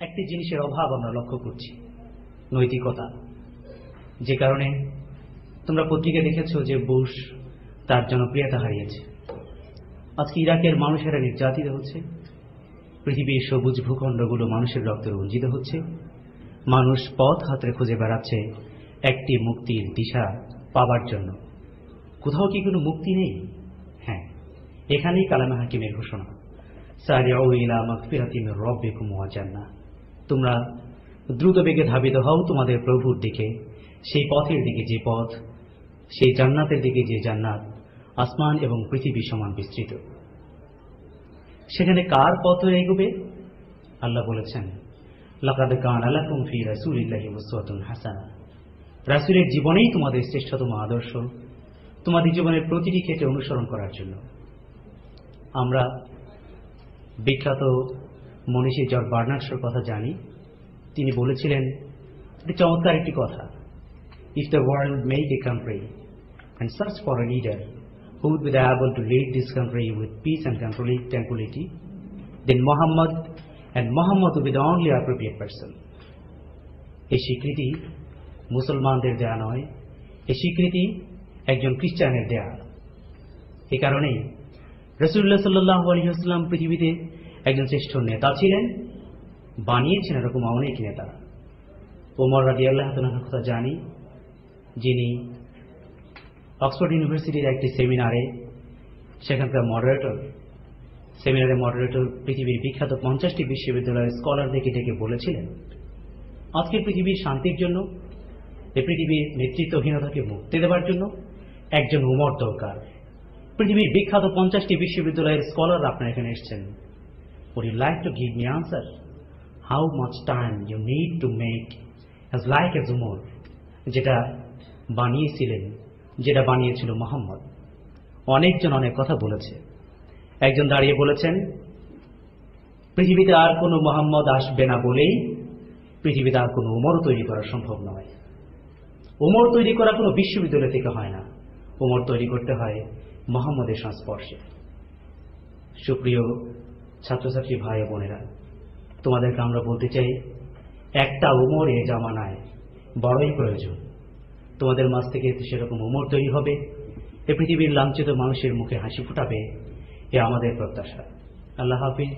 একটি জিনিসের অভাব আমরা লক্ষ্য করছি, নৈতিকতা। যে কারণে তোমরা পত্রিকা দেখেছো যে বুশ তার জনপ্রিয়তা হারিয়েছে। আজকে ইরাকের মানুষেরা নির্যাতিত হচ্ছে, পৃথিবীর সবুজ ভূখণ্ডগুলো মানুষের রক্তে রঞ্জিত হচ্ছে, মানুষ পথ হাতড়ে খুঁজে বেড়াচ্ছে একটি মুক্তির দিশা পাবার জন্য। কোথাও কি কোনো মুক্তি নেই? হ্যাঁ, এখানেই কালামে হাকিমের ঘোষণা, সারিউ ইলা মাগফিরাতিন মির রাব্বিকুম ওয়া জান্নাহ। তোমরা দ্রুত বেগে ধাবিত হও তোমাদের প্রভুর দিকে, সেই পথের দিকে যে পথ, সেই জান্নাতের দিকে যে জান্নাত আসমান এবং পৃথিবী সমান বিস্তৃত। সেখানে কার পথ এগোবে? আল্লাহ বলেছেন, লাকাদ কানা লাকুম ফি রাসূলিল্লাহি উসওয়াতুন হাসানাহ। রাসূলের জীবনেই তোমাদের শ্রেষ্ঠতম আদর্শ, তোমাদের জীবনের প্রতিটি ক্ষেত্রে অনুসরণ করার জন্য। আমরা বিখ্যাত মনীষী জর্জ বার্নার্ড শোর কথা জানি। তিনি বলেছিলেন একটি চমৎকার একটি কথা, if the world make a country and search for a leader who would be able to lead this country with peace and tranquility, then Muhammad would be the only appropriate person. এই স্বীকৃতি মুসলমানদের দেয়া নয়, এই স্বীকৃতি একজন খ্রিস্টানের দেয়া। এই কারণেই রাসূলুল্লাহ সাল্লাল্লাহু আলাইহি ওয়াসাল্লাম পৃথিবীতে একজন শ্রেষ্ঠ নেতা ছিলেন, বানিয়েছেন এরকম অনেক নেতা। ওমর রাদিয়াল্লাহু তাআলার কথা জানি, যিনি অক্সফোর্ড ইউনিভার্সিটির একটি সেমিনারে সেখানকার মডারেটর পৃথিবীর বিখ্যাত 50টি বিশ্ববিদ্যালয়ের স্কলারদেরকে ডেকে বলেছিলেন, আজকের পৃথিবীর শান্তির জন্য, এই পৃথিবীর নেতৃত্বহীনতাকে মুক্তি দেওয়ার জন্য একজন উমর দরকার। পৃথিবীর বিখ্যাত 50টি বিশ্ববিদ্যালয়ের স্কলার আপনারা এখানে এসেছেন। Would you like to give me answer? How much time you need to make as like as Umar, যেটা বানিয়েছিল মোহাম্মদ। অনেকজন অনেক কথা বলেছে। একজন দাঁড়িয়ে বলেছেন, পৃথিবীতে আর কোনো মোহাম্মদ আসবে না বলেই পৃথিবীতে আর কোনো উমর তৈরি করা সম্ভব নয়। উমর তৈরি করা কোনো বিশ্ববিদ্যালয় থেকে হয় না, উমর তৈরি করতে হয় মোহাম্মদের সংস্পর্শে। সুপ্রিয় ছাত্রছাত্রী ভাই বোনেরা, তোমাদেরকে আমরা বলতে চাই, একটা উমর এ জামানায় বড়ই প্রয়োজন। তোমাদের মাঝ থেকে সেরকম উমর তৈরি হবে, এ পৃথিবীর লাঞ্ছিত মানুষের মুখে হাসি ফুটাবে, এ আমাদের প্রত্যাশা। আল্লাহ হাফিজ।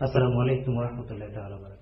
আসসালামু আলাইকুম ওয়া রাহমাতুল্লাহি ওয়া বারাকাতুহু।